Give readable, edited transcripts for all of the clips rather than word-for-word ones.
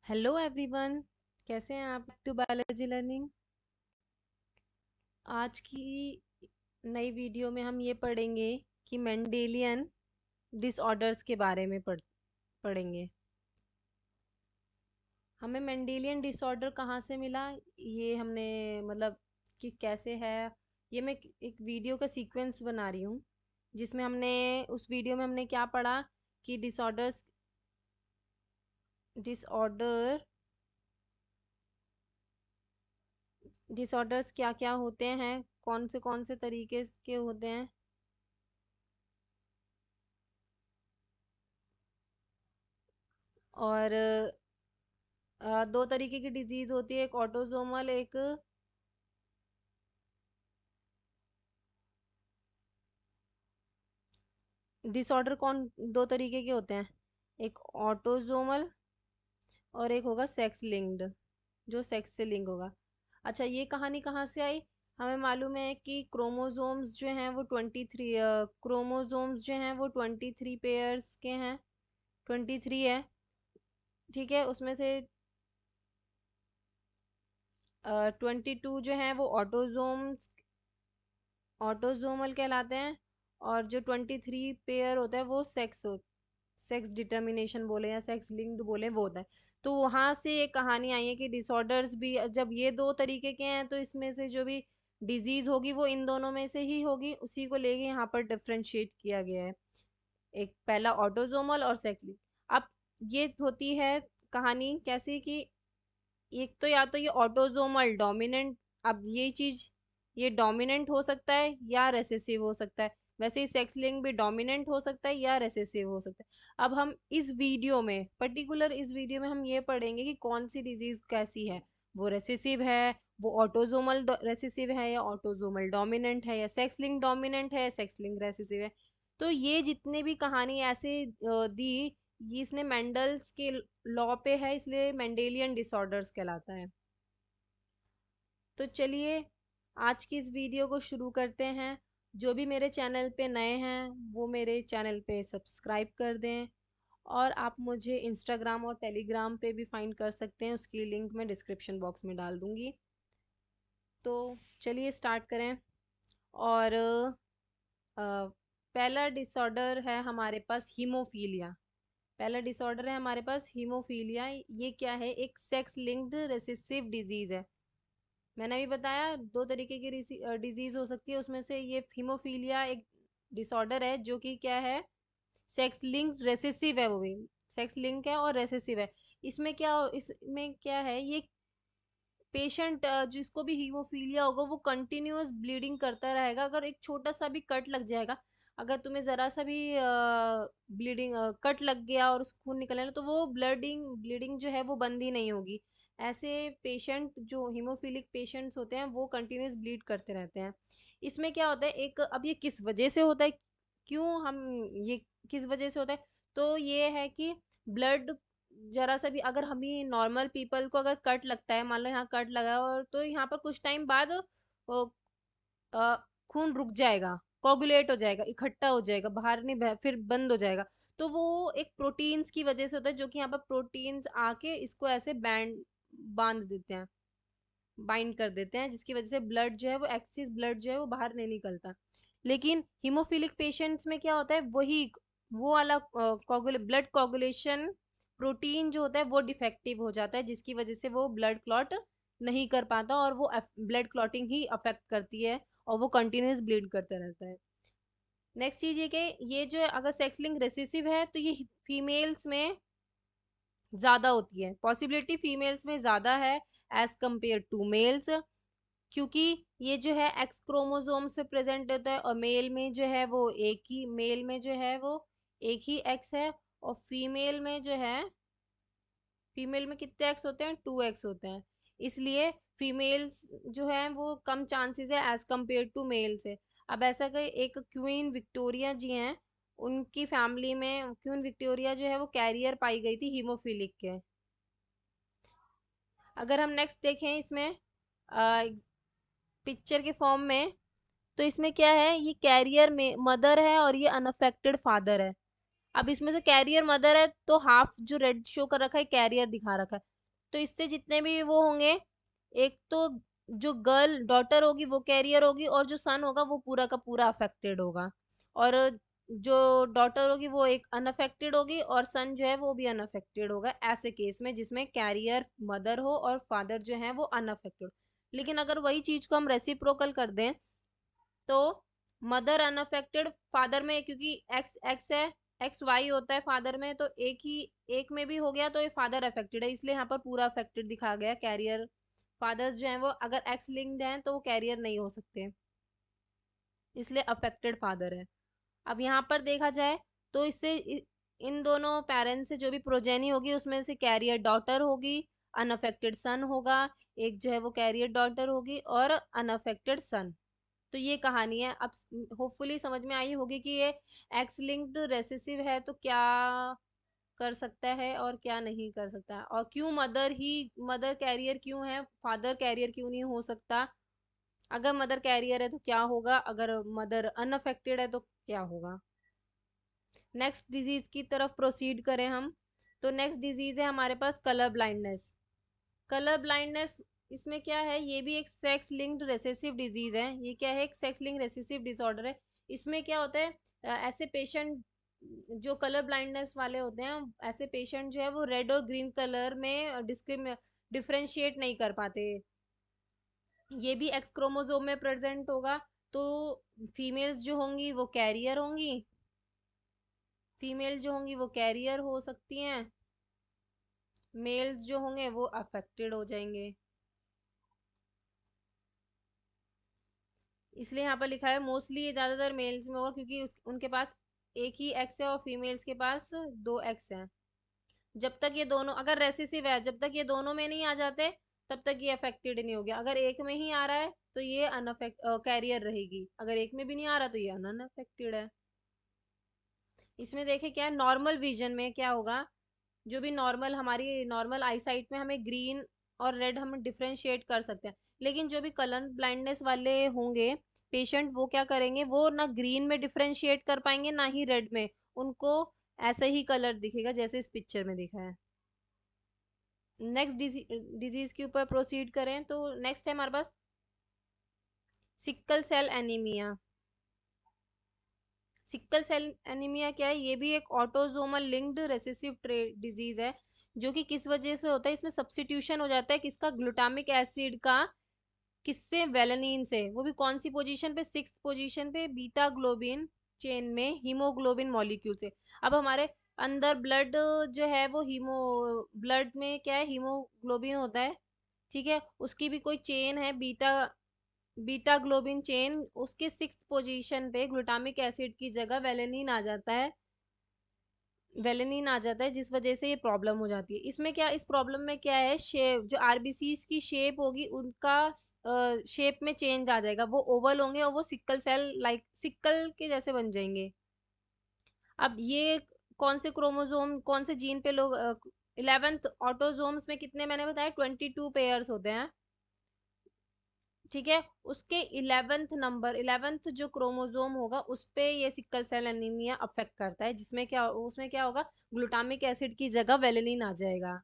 Hello everyone, कैसे हैं आप? To biology learning. आज की नई वीडियो में हम ये पढ़ेंगे कि मेंडेलियन डिसऑर्डर्स के बारे में पढ़ेंगे। हमें मेंडेलियन डिसऑर्डर कहाँ से मिला, ये हमने मतलब कि कैसे है, ये मैं एक वीडियो का सीक्वेंस बना रही हूँ जिसमें हमने उस वीडियो में हमने क्या पढ़ा कि डिसऑर्डर डिसऑर्डर्स क्या क्या होते हैं, कौन से तरीके के होते हैं। और दो तरीके की डिजीज होती है, एक ऑटोजोमल, एक डिसऑर्डर। कौन दो तरीके के होते हैं? एक ऑटोजोमल और एक होगा सेक्स लिंक्ड, जो सेक्स से लिंक होगा। अच्छा, ये कहानी कहाँ से आई? हमें मालूम है कि क्रोमोसोम्स जो हैं वो 23 क्रोमोसोम्स जो हैं वो 23 पेयर्स के हैं, 23 है। ठीक है, उसमें से 22 जो हैं वो ऑटोजोमल कहलाते हैं, और जो 23 पेयर होता है वो सेक्स डिटर्मिनेशन बोले या सेक्स लिंक्ड बोले वो होता है। तो वहां से ये कहानी आई है कि डिसऑर्डर्स भी जब ये दो तरीके के हैं तो इसमें से जो भी डिजीज होगी वो इन दोनों में से ही होगी, उसी को लेके यहाँ पर डिफरेंशिएट किया गया है। एक पहला ऑटोजोमल और सेक्स लिंक्ड। अब ये होती है कहानी कैसी कि एक तो या तो ये ऑटोजोमल डोमिनेंट, अब ये चीज ये डोमिनेंट हो सकता है या रेसेसिव हो सकता है। वैसे ही सेक्स लिंक भी डोमिनेंट हो सकता है या रेसेसिव हो सकता है। अब हम इस वीडियो में इस वीडियो में हम ये पढ़ेंगे कि कौन सी डिजीज कैसी है, वो रेसेसिव है, वो ऑटोजोमल रेसेसिव है या ऑटोजोमल डोमिनेंट है, या सेक्स लिंक डोमिनेंट है, सेक्स लिंक रेसेसिव है। तो ये जितने भी कहानी ऐसे दी, ये इसने मेंडल्स के लॉ पे है, इसलिए मेंडेलियन डिसऑर्डर्स कहलाता है। तो चलिए आज की इस वीडियो को शुरू करते हैं। जो भी मेरे चैनल पे नए हैं वो मेरे चैनल पे सब्सक्राइब कर दें, और आप मुझे इंस्टाग्राम और टेलीग्राम पे भी फाइंड कर सकते हैं, उसकी लिंक मैं डिस्क्रिप्शन बॉक्स में डाल दूंगी। तो चलिए स्टार्ट करें। और पहला डिसऑर्डर है हमारे पास हीमोफीलिया। पहला डिसऑर्डर है हमारे पास हीमोफीलिया। ये क्या है? एक सेक्स लिंक्ड रेसेसिव डिजीज है। मैंने अभी बताया दो तरीके की डिजीज हो सकती है, उसमें से ये हीमोफीलिया एक डिसऑर्डर है जो कि क्या है, सेक्स लिंक्ड रेसेसिव है। वो भी सेक्स लिंक है और रेसेसिव है। इसमें क्या है, ये पेशेंट जिसको भी हीमोफीलिया होगा वो कंटिन्यूअस ब्लीडिंग करता रहेगा। अगर एक छोटा सा भी कट लग जाएगा, अगर तुम्हें जरा सा भी ब्लीडिंग कट लग गया और खून निकलने लगा, तो वो ब्लीडिंग जो है वो बंद ही नहीं होगी। ऐसे पेशेंट जो हीमोफिलिक पेशेंट्स होते हैं वो कंटिन्यूअस ब्लीड करते रहते हैं। इसमें क्या होता है, एक अब ये किस वजह से होता है, क्यों हम ये किस वजह से होता है, तो ये है कि ब्लड जरा सा भी, अगर हम ही नॉर्मल पीपल को अगर कट लगता है, मान लो यहाँ कट लगा है, और तो यहाँ पर कुछ टाइम बाद अ, खून रुक जाएगा, कोगुलेट हो जाएगा, इकट्ठा हो जाएगा, बाहर नहीं फिर बंद हो जाएगा। तो वो एक प्रोटीन्स की वजह से होता है, जो कि यहाँ पर प्रोटीन्स आके इसको ऐसे बांध देते हैं, बाइंड कर देते हैं, जिसकी वजह से ब्लड जो है वो एक्सिस ब्लड जो है वो बाहर नहीं निकलता। लेकिन हीमोफिलिक पेशेंट्स में क्या होता है, वो वाला ब्लड कोगुलेशन प्रोटीन जो होता है वो डिफेक्टिव हो जाता है, जिसकी वजह से वो ब्लड क्लॉट नहीं कर पाता, और वो ब्लड क्लॉटिंग ही अफेक्ट करती है, और वो कंटिन्यूस ब्लीड करता रहता है। नेक्स्ट चीज ये कि ये जो है, अगर सेक्स लिंक रेसेसिव है तो ये फीमेल्स में ज्यादा होती है, पॉसिबिलिटी फीमेल्स में ज्यादा है एज कंपेयर टू मेल्स, क्योंकि ये जो है एक्स क्रोमोसोम से प्रेजेंट होता है, और मेल में जो है वो एक ही एक्स है, और फीमेल में कितने एक्स होते हैं? 2 एक्स होते हैं। इसलिए फीमेल्स जो है वो कम चांसेस है एज कंपेयर टू मेल से। अब ऐसा कि एक क्वीन विक्टोरिया जी हैं, उनकी फैमिली में क्वीन विक्टोरिया जो है वो कैरियर पाई गई थी हीमोफिलिक के। अगर हम नेक्स्ट देखें इसमें पिक्चर के फॉर्म में, तो इसमें क्या है, ये कैरियर में मदर है और ये अनअफेक्टेड फादर है। अब इसमें से कैरियर मदर है तो हाफ जो रेड शो कर रखा है कैरियर दिखा रखा है, तो इससे जितने भी वो होंगे, एक तो जो गर्ल डॉटर होगी वो कैरियर होगी, और जो सन होगा वो पूरा का पूरा अफेक्टेड होगा, और जो डॉटर होगी वो एक अनअफेक्टेड होगी, और सन जो है वो भी अनअफेक्टेड होगा, ऐसे केस में जिसमें कैरियर मदर हो और फादर जो है वो अनअफेक्टेड। लेकिन अगर वही चीज को हम रेसिप्रोकल कर दें, तो मदर अनअफेक्टेड, फादर में क्योंकि एक्स एक्स है, एक्स वाई होता है फादर में, तो एक ही एक में भी हो गया तो ये फादर अफेक्टेड है, इसलिए यहाँ पर पूरा अफेक्टेड दिखा गया। कैरियर फादर्स जो हैं वो अगर एक्स लिंक्ड हैं तो वो कैरियर नहीं हो सकते, इसलिए अफेक्टेड फादर है। अब यहाँ पर देखा जाए तो इससे इन दोनों पेरेंट्स से जो भी प्रोजेनी होगी उसमें से कैरियर डॉटर होगी, अनअफेक्टेड सन होगा, एक जो है वो कैरियर डॉटर होगी और अनअफेक्टेड सन। तो ये कहानी है। अब होपफुली समझ में आई होगी कि ये एक्स लिंक्ड रेसेसिव है तो क्या कर सकता है और क्या नहीं कर सकता, और क्यों मदर कैरियर क्यों है, फादर कैरियर क्यों नहीं हो सकता, अगर मदर कैरियर है तो क्या होगा, अगर मदर अनअफेक्टेड है तो क्या होगा। नेक्स्ट डिजीज की तरफ प्रोसीड करें हम, तो नेक्स्ट डिजीज है हमारे पास कलर ब्लाइंडनेस। कलर ब्लाइंडनेस, इसमें क्या है, ये भी एक सेक्स लिंक्ड रेसेसिव डिजीज है। ये क्या है, एक सेक्स लिंक्ड रेसेसिव डिसऑर्डर है। इसमें क्या होता है, ऐसे पेशेंट जो कलर ब्लाइंडनेस वाले होते हैं, ऐसे पेशेंट जो है वो रेड और ग्रीन कलर में डिफ्रेंशिएट नहीं कर पाते। ये भी एक्स क्रोमोसोम में प्रेजेंट होगा। तो फीमेल्स जो होंगी वो कैरियर होंगी, फीमेल जो होंगी वो कैरियर हो सकती हैं, मेल्स जो होंगे वो अफेक्टेड हो जाएंगे। इसलिए यहाँ पर लिखा है मोस्टली ये ज्यादातर मेल्स में होगा, क्योंकि उनके पास एक ही एक्स है और फीमेल्स के पास दो एक्स हैं। जब तक ये दोनों अगर रेसिसिव है, जब तक ये दोनों में नहीं आ जाते तब तक ये अफेक्टेड नहीं हो गया। अगर एक में ही आ रहा है तो ये अनअफेक्ट कैरियर रहेगी, अगर एक में भी नहीं आ रहा तो ये अनअफेक्टेड है। इसमें देखे क्या है, नॉर्मल विजन में क्या होगा, जो भी नॉर्मल हमारी नॉर्मल आई साइट में हमें ग्रीन और रेड हम डिफ्रेंशिएट कर सकते हैं, लेकिन जो भी कलर ब्लाइंडनेस वाले होंगे पेशेंट, वो क्या करेंगे, वो ना ग्रीन में डिफ्रेंशिएट कर पाएंगे ना ही रेड में, उनको ऐसा ही कलर दिखेगा जैसे इस पिक्चर में दिखा है। नेक्स्ट डिजीज के ऊपर प्रोसीड करें तो नेक्स्ट है हमारे पास sickle cell anaemia. Sickle cell anaemia क्या है, ये भी एक ऑटोजोमल लिंक्ड रेसेसिव डिजीज है, जो कि किस वजह से होता है, इसमें सब्स्टिट्यूशन हो जाता है किसका, ग्लूटामिक एसिड का, किससे, वेलेनिन से, वो भी कौन सी पोजीशन पे, सिक्स्थ पोजीशन पे बीटा ग्लोबिन चेन में हीमोग्लोबिन मॉलिक्यूल से। अब हमारे अंदर ब्लड जो है वो ब्लड में क्या है, हीमोग्लोबिन होता है, ठीक है, उसकी भी कोई चेन है, बीटा बीटा ग्लोबिन चेन, उसके सिक्स्थ पोजीशन पे ग्लूटामिक एसिड की जगह वेलेनिन आ जाता है, वेलेनिन आ जाता है, जिस वजह से ये प्रॉब्लम हो जाती है। इसमें क्या, इस प्रॉब्लम में क्या है, शेप जो आरबीसीज की शेप होगी उनका शेप में चेंज आ जाएगा, वो ओवल होंगे और वो सिक्कल सेल लाइक सिक्कल के जैसे बन जाएंगे। अब ये कौन से क्रोमोसोम कौन से जीन पे लोग, 11th ऑटोजोम्स में कितने मैंने बताया, 22 पेयर्स होते हैं, ठीक है, उसके 11th जो क्रोमोसोम होगा उस पे ये सिक्कल सेल एनीमिया अफेक्ट करता है, जिसमें क्या उसमें क्या होगा, ग्लूटामिक एसिड की जगह वेलिन आ जाएगा।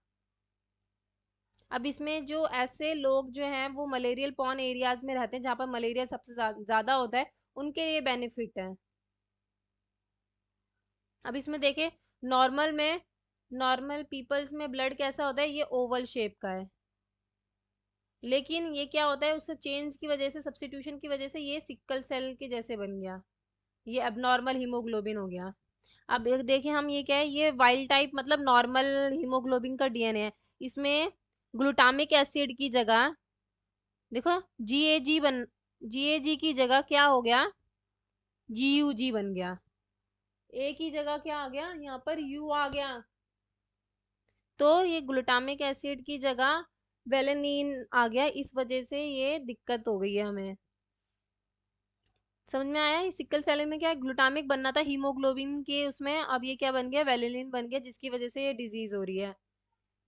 अब इसमें जो ऐसे लोग जो हैं वो मलेरियल पॉन एरियाज में रहते हैं जहाँ पर मलेरिया सबसे ज्यादा होता है, उनके लिए बेनिफिट है। अब इसमें देखे, नॉर्मल में नॉर्मल पीपल्स में ब्लड कैसा होता है, ये ओवल शेप का है, लेकिन ये क्या होता है, उससे चेंज की वजह से, सब्स्टिट्यूशन की वजह से ये सिक्कल सेल के जैसे बन गया, ये अबनॉर्मल हीमोग्लोबिन हो गया। अब एक देखिए हम, ये क्या है, ये वाइल्ड टाइप मतलब नॉर्मल हीमोग्लोबिन का डीएनए है, इसमें ग्लूटामिक एसिड की जगह देखो जीएजी की जगह क्या हो गया, जीयूजी बन गया, ए की जगह क्या आ गया, यहाँ पर यू आ गया, तो ये ग्लूटामिक एसिड की जगह वेलेनिन आ गया, इस वजह से ये दिक्कत हो गई है हमें। समझ में आया, सिकल सेल में क्या ग्लूटामिक बनना था हीमोग्लोबिन के उसमें, अब ये क्या बन गया, वेलिनिन बन गया, जिसकी वजह से ये डिजीज हो रही है।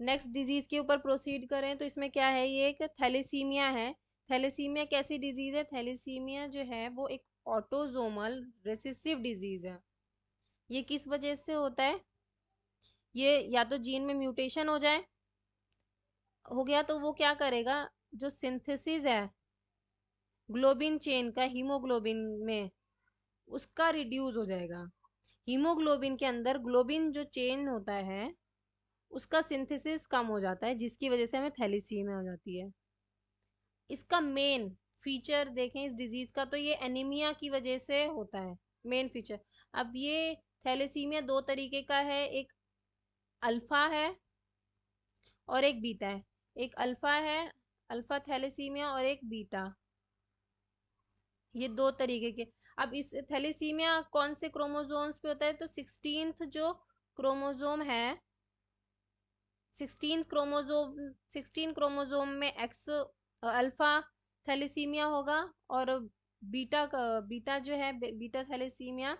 नेक्स्ट डिजीज के ऊपर प्रोसीड करें तो इसमें क्या है, ये एक थैलेसीमिया है। थैलेसीमिया कैसी डिजीज है, थैलेसीमिया जो है वो एक ऑटोजोमल रेसेसिव डिजीज है। ये किस वजह से होता है, ये या तो जीन में म्यूटेशन हो जाए, हो गया तो वो क्या करेगा, जो सिंथेसिस है ग्लोबिन चेन का हीमोग्लोबिन में, उसका रिड्यूस हो जाएगा। हीमोग्लोबिन के अंदर ग्लोबिन जो चेन होता है उसका सिंथेसिस कम हो जाता है, जिसकी वजह से हमें थैलीसीमिया हो जाती है। इसका मेन फीचर देखें इस डिजीज का, तो ये एनीमिया की वजह से होता है, मेन फीचर। अब ये थैलेसीमिया दो तरीके का है, एक अल्फा है और एक बीटा है। एक अल्फा है, अल्फा थैलेसीमिया, और एक बीटा, ये दो तरीके के। अब इस थैलेसीमिया कौन से क्रोमोसोम्स पे होता है, तो 16th जो क्रोमोसोम है, 16 क्रोमोसोम में एक्स अल्फा थैलेसीमिया होगा, और बीटा बीटा जो है, बीटा थैलेसीमिया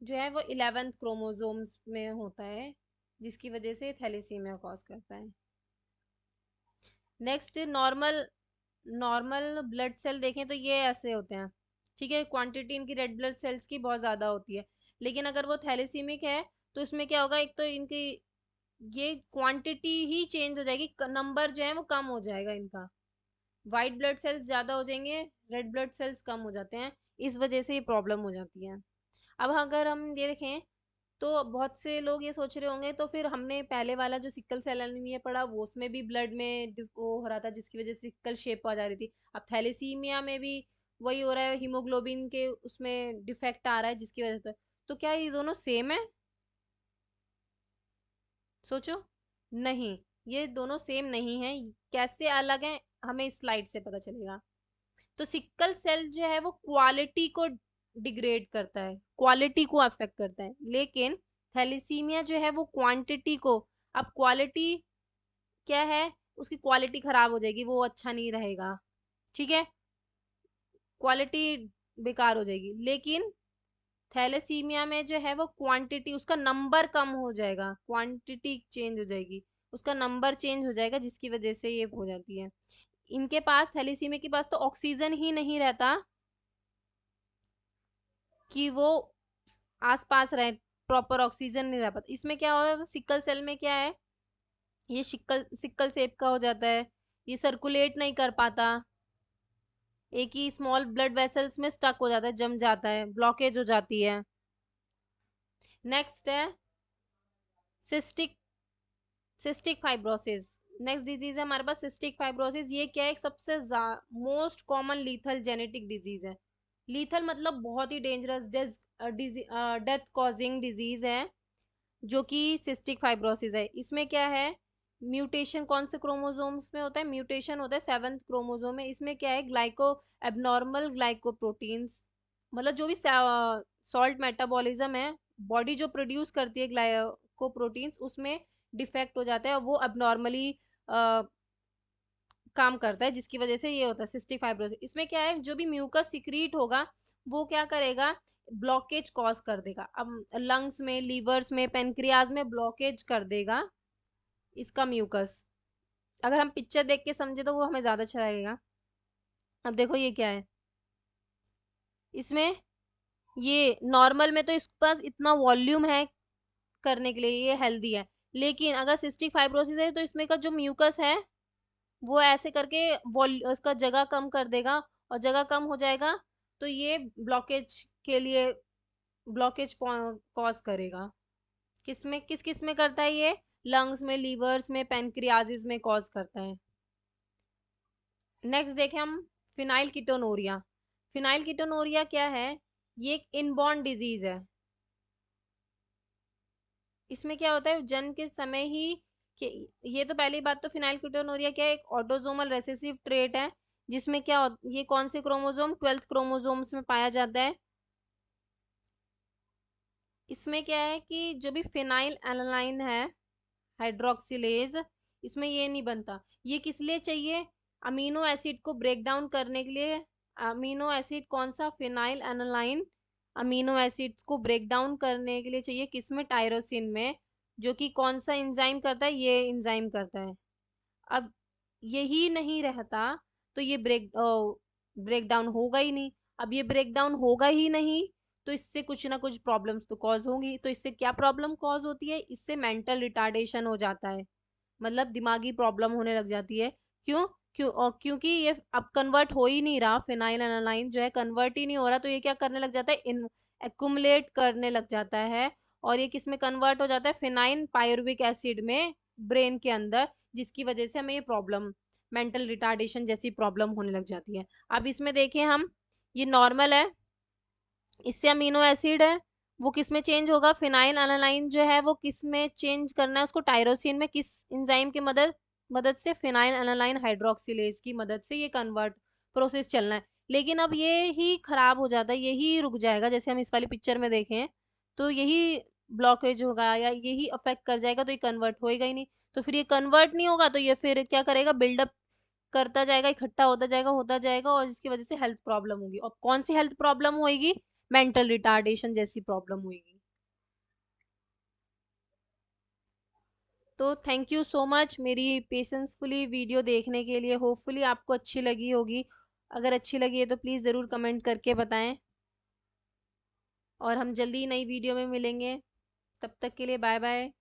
जो है वो 11th क्रोमोसोम्स में होता है, जिसकी वजह से थैलेसीमिया कॉज करता है। Next normal, normal blood cell देखें तो ये ऐसे होते हैं, ठीक है, क्वांटिटी इनकी रेड ब्लड सेल्स की बहुत ज़्यादा होती है। लेकिन अगर वो थैलेसीमिक है तो इसमें क्या होगा, एक तो इनकी ये क्वांटिटी ही चेंज हो जाएगी, नंबर जो है वो कम हो जाएगा इनका, वाइट ब्लड सेल्स ज़्यादा हो जाएंगे, रेड ब्लड सेल्स कम हो जाते हैं, इस वजह से ये प्रॉब्लम हो जाती है। अब अगर हम ये देखें तो बहुत से लोग ये सोच रहे होंगे, तो फिर हमने पहले वाला जो सिकल सेल एनीमिया पढ़ा वो उसमें भी ब्लड में वो हो रहा था, जिसकी वजह से सिकल शेप आ जा रही थी। अब थैलेसीमिया में भी वही हो रहा है, हीमोग्लोबिन के उसमें डिफेक्ट आ रहा है जिसकी वजह से। तो क्या ये दोनों सेम है? सोचो, नहीं, ये दोनों सेम नहीं है। कैसे अलग है, हमें इस स्लाइड से पता चलेगा। तो सिकल सेल जो है वो क्वालिटी को डिग्रेड करता है, क्वालिटी को अफेक्ट करता है, लेकिन थैलेसीमिया जो है वो क्वांटिटी को। अब क्वालिटी क्या है, उसकी क्वालिटी खराब हो जाएगी, वो अच्छा नहीं रहेगा, ठीक है, क्वालिटी बेकार हो जाएगी। लेकिन थैलेसीमिया में जो है वो क्वांटिटी, उसका नंबर कम हो जाएगा, क्वांटिटी चेंज हो जाएगी, उसका नंबर चेंज हो जाएगा, जिसकी वजह से ये हो जाती है। इनके पास, थैलेसीमिया के पास तो ऑक्सीजन ही नहीं रहता कि वो आसपास रहे, प्रॉपर ऑक्सीजन नहीं रह पाता। इसमें क्या हो रहा है, सिकल सेल में क्या है, ये सिकल सिकल सेप का हो जाता है, ये सर्कुलेट नहीं कर पाता, एक ही स्मॉल ब्लड वेसल्स में स्टक हो जाता है, जम जाता है, ब्लॉकेज हो जाती है। नेक्स्ट है cystic, cystic fibrosis. Next disease है हमारे पास सिस्टिक फाइब्रोसिस। ये क्या है, एक सबसे most common lethal genetic disease है। लीथल मतलब बहुत ही डेंजरस, डेथ कॉजिंग डिजीज है, जो कि सिस्टिक फाइब्रोसिस है। इसमें क्या है, म्यूटेशन कौन से क्रोमोसोम्स में होता है, म्यूटेशन होता है 7th क्रोमोसोम में। इसमें क्या है, ग्लाइको एबनॉर्मल ग्लाइकोप्रोटीन्स, मतलब जो भी सॉल्ट मेटाबॉलिज्म है, बॉडी जो प्रोड्यूस करती है ग्लाइकोप्रोटीन्स, उसमें डिफेक्ट हो जाता है और वो एबनॉर्मली काम करता है, जिसकी वजह से ये होता है सिस्टिक फाइब्रोसिस। इसमें क्या है, जो भी म्यूकस सिक्रीट होगा वो क्या करेगा, ब्लॉकेज कॉज कर देगा। अब लंग्स में, लीवर्स में, पेनक्रियाज में ब्लॉकेज कर देगा इसका म्यूकस। अगर हम पिक्चर देख के समझे तो वो हमें ज्यादा अच्छा लगेगा। अब देखो ये क्या है, इसमें ये नॉर्मल में तो इसके पास इतना वॉल्यूम है करने के लिए, ये हेल्दी है। लेकिन अगर सिस्टिक फाइब्रोसिस है तो इसमें का जो म्यूकस है वो ऐसे करके उसका जगह कम कर देगा, और जगह कम हो जाएगा तो ये ब्लॉकेज के लिए, ब्लॉकेज कॉज करेगा। किस में, किस में करता है ये, लंग्स में, लीवर्स में, पेनक्रियाजिस में कॉज करता है। नेक्स्ट देखें हम, फिनाइल कीटोनूरिया। फिनाइल कीटोनूरिया क्या है, ये एक इनबॉर्न डिजीज है। इसमें क्या होता है, जन्म के समय ही ये तो पहली बात, तो फिनाइल कीटोनूरिया क्या है, एक ऑटोसोमल रेसेसिव ट्रेट है, जिसमें क्या ये कौन से क्रोमोसोम, 12th क्रोमोसोम्स में पाया जाता है। इसमें क्या है कि जो भी फिनाइल एलानाइन है, हाइड्रोक्सिलेज, इसमें ये नहीं बनता। ये किस लिए चाहिए, अमीनो एसिड को ब्रेक डाउन करने के लिए। अमीनो एसिड कौन सा, फिनाइल एनालाइन अमीनो एसिड्स को ब्रेक डाउन करने के लिए चाहिए, किसमें, टायरोसिन में, जो कि कौन सा एंजाइम करता है, ये एंजाइम करता है। अब यही नहीं रहता तो ये ब्रेक डाउन होगा ही नहीं। अब ये ब्रेक डाउन होगा ही नहीं तो इससे कुछ ना कुछ प्रॉब्लम्स तो कॉज होंगी। तो इससे क्या प्रॉब्लम कॉज होती है, इससे मेंटल रिटार्डेशन हो जाता है, मतलब दिमागी प्रॉब्लम होने लग जाती है। क्यों? क्योंकि ये अब कन्वर्ट हो ही नहीं रहा, फिनाइल एनालाइन जो है कन्वर्ट ही नहीं हो रहा, तो ये क्या करने लग जाता है, इन एक्युमुलेट करने लग जाता है। और ये किस में कन्वर्ट हो जाता है, फिनाइन पायरुविक एसिड में, ब्रेन के अंदर, जिसकी वजह से हमें ये प्रॉब्लम, मेंटल रिटार्डेशन जैसी प्रॉब्लम होने लग जाती है। अब इसमें देखें हम, ये नॉर्मल है, इससे अमीनो एसिड है, वो किस में चेंज होगा, फिनाइल एनालाइन जो है वो किस में चेंज करना है उसको, टायरोसिन में, किस एंजाइम की मदद मदद से, फिनाइल एनालाइन हाइड्रोक्सिलेज की मदद से ये कन्वर्ट प्रोसेस चलना है। लेकिन अब ये ही खराब हो जाता है, यही रुक जाएगा, जैसे हम इस वाली पिक्चर में देखें, तो यही ब्लॉकेज होगा या यही अफेक्ट कर जाएगा, तो ये कन्वर्ट होएगा ही नहीं। तो फिर ये कन्वर्ट नहीं होगा, तो ये फिर क्या करेगा, बिल्डअप करता जाएगा, इकट्ठा होता जाएगा, और जिसकी वजह से हेल्थ प्रॉब्लम होगी। और कौन सी हेल्थ प्रॉब्लम होगी, मेंटल रिटार्डेशन जैसी प्रॉब्लम होगी। तो थैंक यू सो मच मेरी पेशेंसफुली वीडियो देखने के लिए, होपफुली आपको अच्छी लगी होगी। अगर अच्छी लगी है तो प्लीज़ ज़रूर कमेंट करके बताएं, और हम जल्दी नई वीडियो में मिलेंगे। तब तक के लिए बाय बाय।